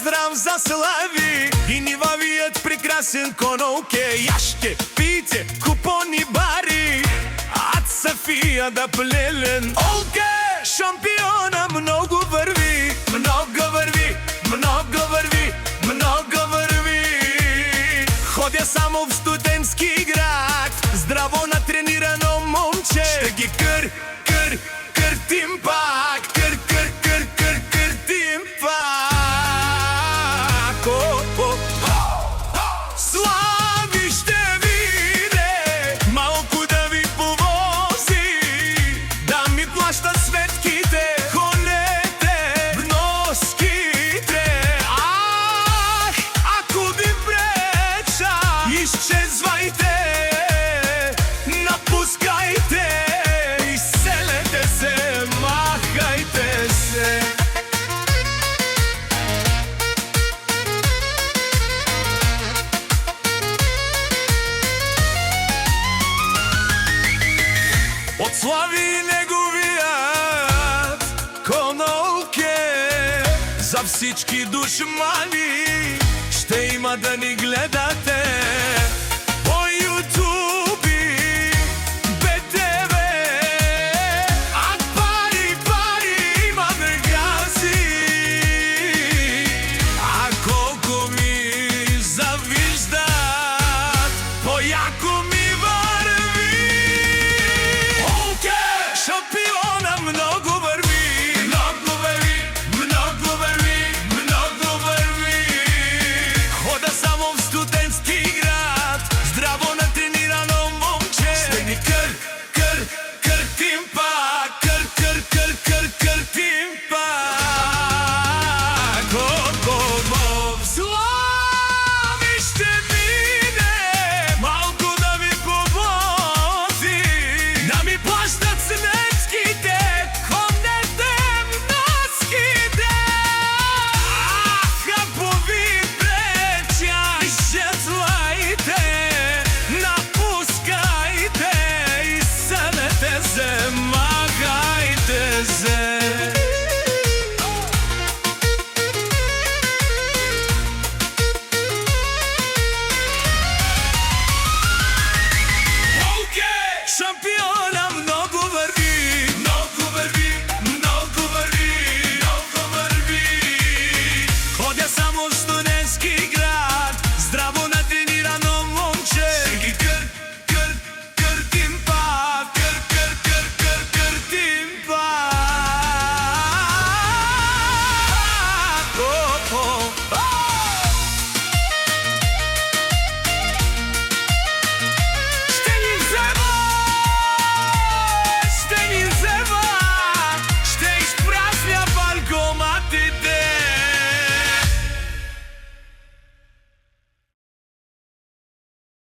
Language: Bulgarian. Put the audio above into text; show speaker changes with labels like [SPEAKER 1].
[SPEAKER 1] поздрав за Слави и нивавият прекрасен конолке. Яшке, пийте, купони бари, ад София да плелен. Олке, шампиона много върви, много върви, много върви, много върви. Ходя само в студентски град, здраво натренирано момче. Ще ги къртим пак, къртим пак. Слави ще виде, малко да ви повози, да ми плащат сметките, ходете, вноските. Ах, ако ви преча, изчезвайте, напускайте, изселете се, махайте се. От Слави неговият конолке за всички душмани ще има да ни гледате по YouTube.